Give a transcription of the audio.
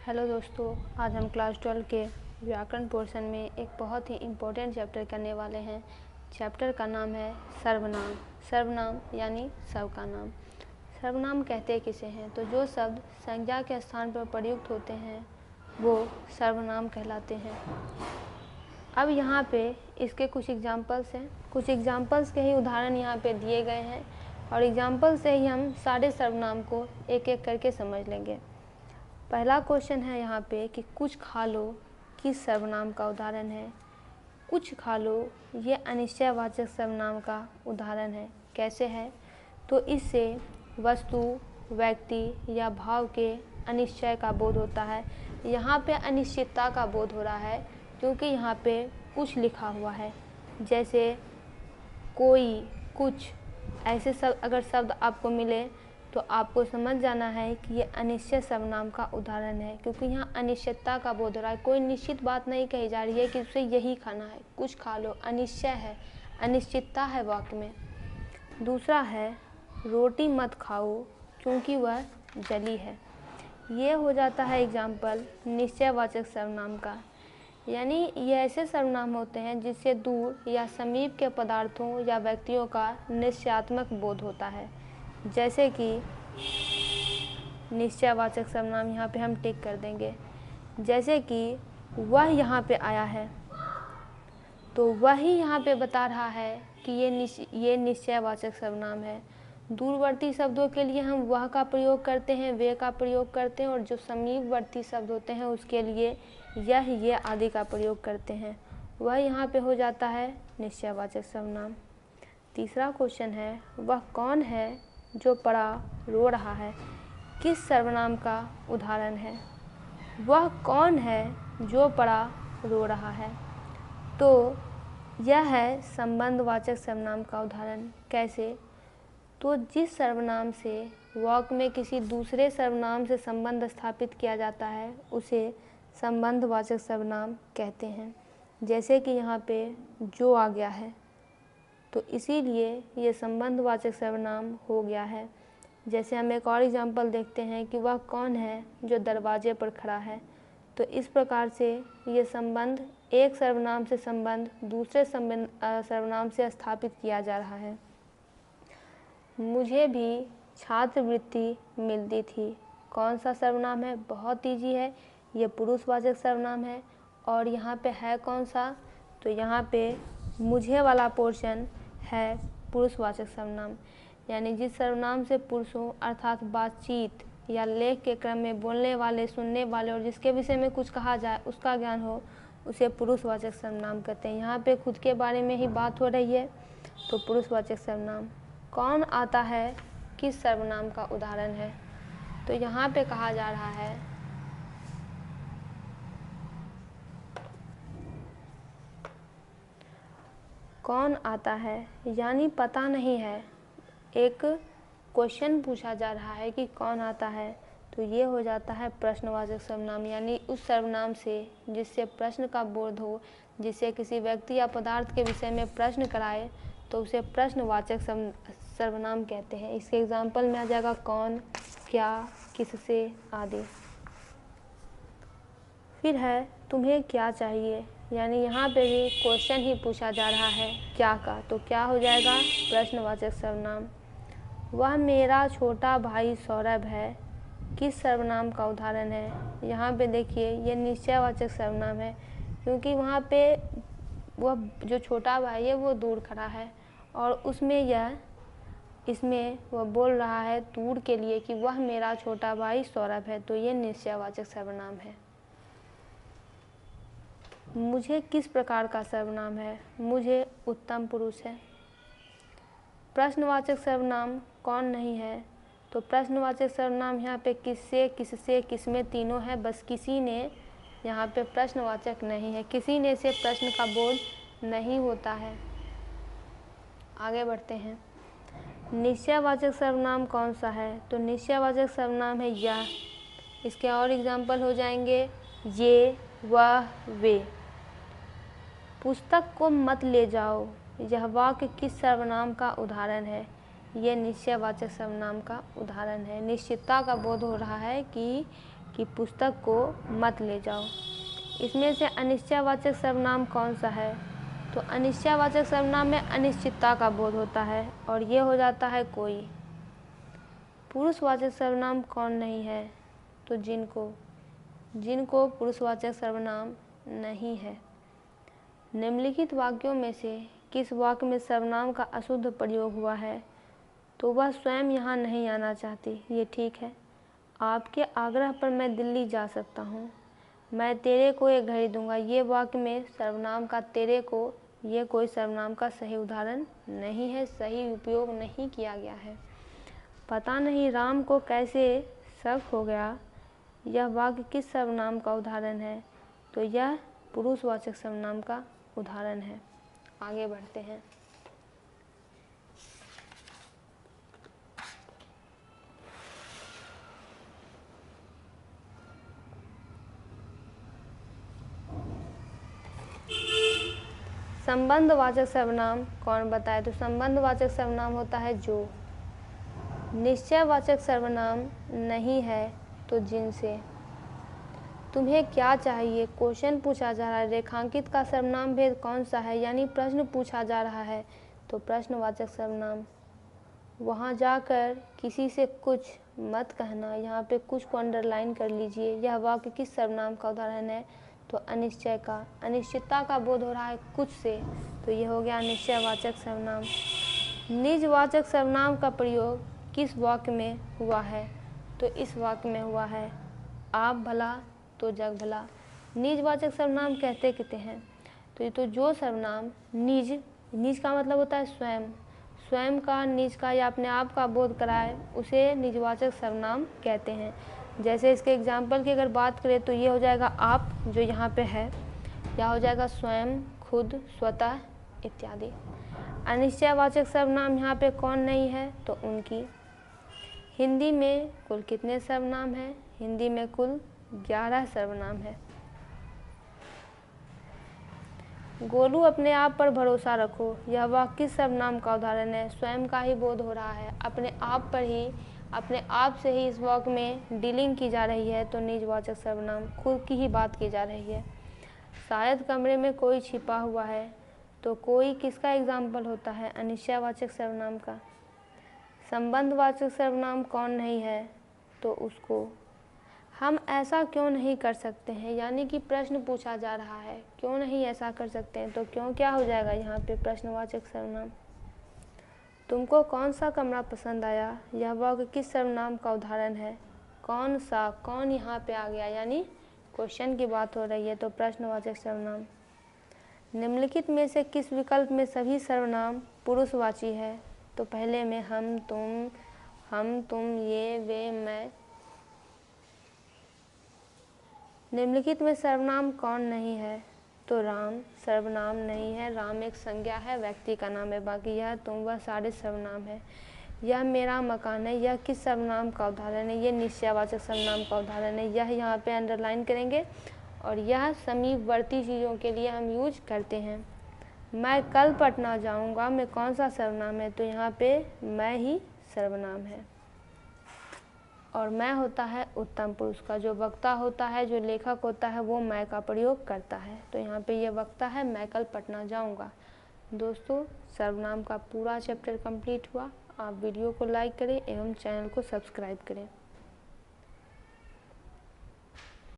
Hello दोस्तों, आज हम क्लास 12 के व्याकरण पोर्शन में एक बहुत ही इम्पोर्टेंट चैप्टर करने वाले हैं। चैप्टर का नाम है सर्वनाम। सर्वनाम यानी सब का नाम। सर्वनाम कहते किसे हैं? तो जो शब्द संज्ञा के स्थान पर प्रयुक्त होते हैं वो सर्वनाम कहलाते हैं। अब यहाँ पे इसके कुछ एग्जाम्पल्स हैं। कुछ एग्जाम्पल्स के ही उदाहरण यहाँ पे दिए गए हैं और एग्जाम्पल से ही हम सारे सर्वनाम को एक एक करके समझ लेंगे। पहला क्वेश्चन है यहाँ पे कि कुछ खा लो किस सर्वनाम का उदाहरण है? कुछ खा लो ये अनिश्चयवाचक सर्वनाम का उदाहरण है। कैसे है? तो इससे वस्तु, व्यक्ति या भाव के अनिश्चय का बोध होता है। यहाँ पे अनिश्चितता का बोध हो रहा है क्योंकि यहाँ पे कुछ लिखा हुआ है। जैसे कोई, कुछ, ऐसे सब अगर शब्द आपको मिले तो आपको समझ जाना है कि ये अनिश्चित सर्वनाम का उदाहरण है, क्योंकि यहाँ अनिश्चितता का बोध हो रहा है। कोई निश्चित बात नहीं कही जा रही है कि उसे यही खाना है। कुछ खा लो, अनिश्चय है, अनिश्चितता है वाक्य में। दूसरा है रोटी मत खाओ क्योंकि वह जली है। ये हो जाता है एग्जाम्पल निश्चयवाचक सर्वनाम का। यानी ये ऐसे सर्वनाम होते हैं जिससे दूर या समीप के पदार्थों या व्यक्तियों का निश्चयात्मक बोध होता है। जैसे कि निश्चयवाचक सर्वनाम यहाँ पे हम टिक कर देंगे। जैसे कि वह यहाँ पे आया है तो वही यहाँ पे बता रहा है कि ये निश्चयवाचक सर्वनाम है। दूरवर्ती शब्दों के लिए हम वह का प्रयोग करते हैं, वे का प्रयोग करते हैं, और जो समीपवर्ती शब्द होते हैं उसके लिए यह, ये आदि का प्रयोग करते हैं। वह यहाँ पे हो जाता है निश्चयवाचक सर्वनाम। तीसरा क्वेश्चन है वह कौन है जो पड़ा रो रहा है? किस सर्वनाम का उदाहरण है? वह कौन है जो पड़ा रो रहा है? तो यह है संबंधवाचक सर्वनाम का उदाहरण। कैसे? तो जिस सर्वनाम से वाक्य में किसी दूसरे सर्वनाम से संबंध स्थापित किया जाता है उसे संबंधवाचक सर्वनाम कहते हैं। जैसे कि यहाँ पे जो आ गया है तो इसीलिए ये संबंधवाचक सर्वनाम हो गया है। जैसे हम एक और एग्जाम्पल देखते हैं कि वह कौन है जो दरवाजे पर खड़ा है। तो इस प्रकार से ये संबंध, एक सर्वनाम से संबंध दूसरे सर्वनाम से स्थापित किया जा रहा है। मुझे भी छात्रवृत्ति मिलती थी। कौन सा सर्वनाम है? बहुत ईजी है, ये पुरुषवाचक सर्वनाम है। और यहाँ पे है कौन सा? तो यहाँ पे मुझे वाला पोर्शन है पुरुषवाचक सर्वनाम। यानी जिस सर्वनाम से पुरुषों अर्थात बातचीत या लेख के क्रम में बोलने वाले, सुनने वाले और जिसके विषय में कुछ कहा जाए उसका ज्ञान हो, उसे पुरुषवाचक सर्वनाम कहते हैं। यहाँ पे खुद के बारे में ही बात हो रही है तो पुरुषवाचक सर्वनाम। कौन आता है किस सर्वनाम का उदाहरण है? तो यहाँ पे कहा जा रहा है कौन आता है, यानी पता नहीं है। एक क्वेश्चन पूछा जा रहा है कि कौन आता है, तो ये हो जाता है प्रश्नवाचक सर्वनाम। यानी उस सर्वनाम से जिससे प्रश्न का बोध हो, जिससे किसी व्यक्ति या पदार्थ के विषय में प्रश्न कराए तो उसे प्रश्नवाचक सर्वनाम कहते हैं। इसके एग्जाम्पल में आ जाएगा कौन, क्या, किससे आदि। फिर है तुम्हें क्या चाहिए, यानी यहाँ पे भी क्वेश्चन ही पूछा जा रहा है क्या का, तो क्या हो जाएगा प्रश्नवाचक सर्वनाम। वह मेरा छोटा भाई सौरभ है किस सर्वनाम का उदाहरण है? यहाँ पे देखिए ये निश्चयवाचक सर्वनाम है क्योंकि वहाँ पे वह जो छोटा भाई है वो दूर खड़ा है और इसमें वह बोल रहा है दूर के लिए कि वह मेरा छोटा भाई सौरभ है, तो ये निश्चयवाचक सर्वनाम है। मुझे किस प्रकार का सर्वनाम है? मुझे उत्तम पुरुष है। प्रश्नवाचक सर्वनाम कौन नहीं है? तो प्रश्नवाचक सर्वनाम यहाँ पे किससे, किससे, किसमें तीनों है, बस किसी ने यहाँ पे प्रश्नवाचक नहीं है। किसी ने से प्रश्न का बोध नहीं होता है। आगे बढ़ते हैं। निश्चयवाचक सर्वनाम कौन सा है? तो निश्चयवाचक सर्वनाम है यह। इसके और एग्जाम्पल हो जाएंगे ये, वह, वे। पुस्तक को मत ले जाओ यह वाक्य किस सर्वनाम का उदाहरण है? ये निश्चयवाचक सर्वनाम का उदाहरण है। निश्चितता का बोध हो रहा है कि कि पुस्तक को मत ले जाओ। इसमें से अनिश्चयवाचक सर्वनाम कौन सा है? तो अनिश्चयवाचक सर्वनाम में अनिश्चितता का बोध होता है और ये हो जाता है कोई। पुरुषवाचक सर्वनाम कौन नहीं है? तो जिनको पुरुषवाचक सर्वनाम नहीं है। निम्नलिखित वाक्यों में से किस वाक्य में सर्वनाम का अशुद्ध प्रयोग हुआ है? तो वह स्वयं यहाँ नहीं आना चाहती, ये ठीक है। आपके आग्रह पर मैं दिल्ली जा सकता हूँ। मैं तेरे को एक घड़ी दूंगा। ये वाक्य में सर्वनाम का तेरे को, ये कोई सर्वनाम का सही उदाहरण नहीं है, सही उपयोग नहीं किया गया है। पता नहीं राम को कैसे शक हो गया, यह वाक्य किस सर्वनाम का उदाहरण है? तो यह पुरुषवाचक सर्वनाम का उदाहरण है। आगे बढ़ते हैं। संबंधवाचक सर्वनाम कौन बताए? तो संबंधवाचक सर्वनाम होता है जो। निश्चयवाचक सर्वनाम नहीं है तो जिनसे। तुम्हें क्या चाहिए? क्वेश्चन पूछा जा रहा है। रेखांकित का सर्वनाम भेद कौन सा है? यानी प्रश्न पूछा जा रहा है तो प्रश्नवाचक सर्वनाम। वहाँ जाकर किसी से कुछ मत कहना, यहाँ पे कुछ को अंडरलाइन कर लीजिए। यह वाक्य किस सर्वनाम का उदाहरण है? तो अनिश्चय का। अनिश्चितता का बोध हो रहा है कुछ से, तो यह हो गया अनिश्चयवाचक सर्वनाम। निजवाचक सर्वनाम का प्रयोग किस वाक्य में हुआ है? तो इस वाक्य में हुआ है, आप भला तो जग भला। निजवाचक सर्वनाम कहते कितने हैं? तो ये तो जो सर्वनाम निज का मतलब होता है स्वयं का, निज का या अपने आप का बोध कराए उसे निजवाचक सर्वनाम कहते हैं। जैसे इसके एग्जाम्पल की अगर बात करें तो ये हो जाएगा आप, जो यहाँ पे है, या हो जाएगा स्वयं, खुद, स्वतः इत्यादि। अनिश्चयवाचक सर्वनाम यहाँ पे कौन नहीं है? तो उनकी। हिंदी में कुल कितने सर्वनाम हैं? हिंदी में कुल 11 सर्वनाम है। गोलू अपने आप पर भरोसा रखो, यह वाक्य किस सर्वनाम का उदाहरण है? स्वयं का ही बोध हो रहा है, अपने आप पर ही, अपने आप से ही इस वाक्य में डीलिंग की जा रही है तो निजवाचक सर्वनाम, खुद की ही बात की जा रही है। शायद कमरे में कोई छिपा हुआ है, तो कोई किसका एग्जाम्पल होता है? अनिश्चयवाचक सर्वनाम का। संबंधवाचक सर्वनाम कौन नहीं है? तो उसको। हम ऐसा क्यों नहीं कर सकते हैं? यानी कि प्रश्न पूछा जा रहा है, क्यों नहीं ऐसा कर सकते हैं? तो क्यों क्या हो जाएगा यहाँ पे? प्रश्नवाचक सर्वनाम। तुमको कौन सा कमरा पसंद आया? यह वाक्य किस सर्वनाम का उदाहरण है? कौन सा, कौन यहाँ पे आ गया, यानी क्वेश्चन की बात हो रही है तो प्रश्नवाचक सर्वनाम। निम्नलिखित में से किस विकल्प में सभी सर्वनाम पुरुषवाची है? तो पहले में हम, तुम, ये, वे, मैं। निम्नलिखित में सर्वनाम कौन नहीं है? तो राम सर्वनाम नहीं है। राम एक संज्ञा है, व्यक्ति का नाम है। बाकी यह, तुम, वह सारे सर्वनाम है। यह मेरा मकान है, यह किस सर्वनाम का उदाहरण है? ये निश्चयवाचक सर्वनाम का उदाहरण है। यह यहाँ पे अंडरलाइन करेंगे और यह समीपवर्ती चीज़ों के लिए हम यूज करते हैं। मैं कल पटना जाऊँगा में कौन सा सर्वनाम है? तो यहाँ पे मैं ही सर्वनाम है और मैं होता है उत्तम पुरुष का। जो वक्ता होता है, जो लेखक होता है, वो मैं का प्रयोग करता है। तो यहाँ पे ये वक्ता है, मैं कल पटना जाऊँगा। दोस्तों, सर्वनाम का पूरा चैप्टर कंप्लीट हुआ। आप वीडियो को लाइक करें एवं चैनल को सब्सक्राइब करें।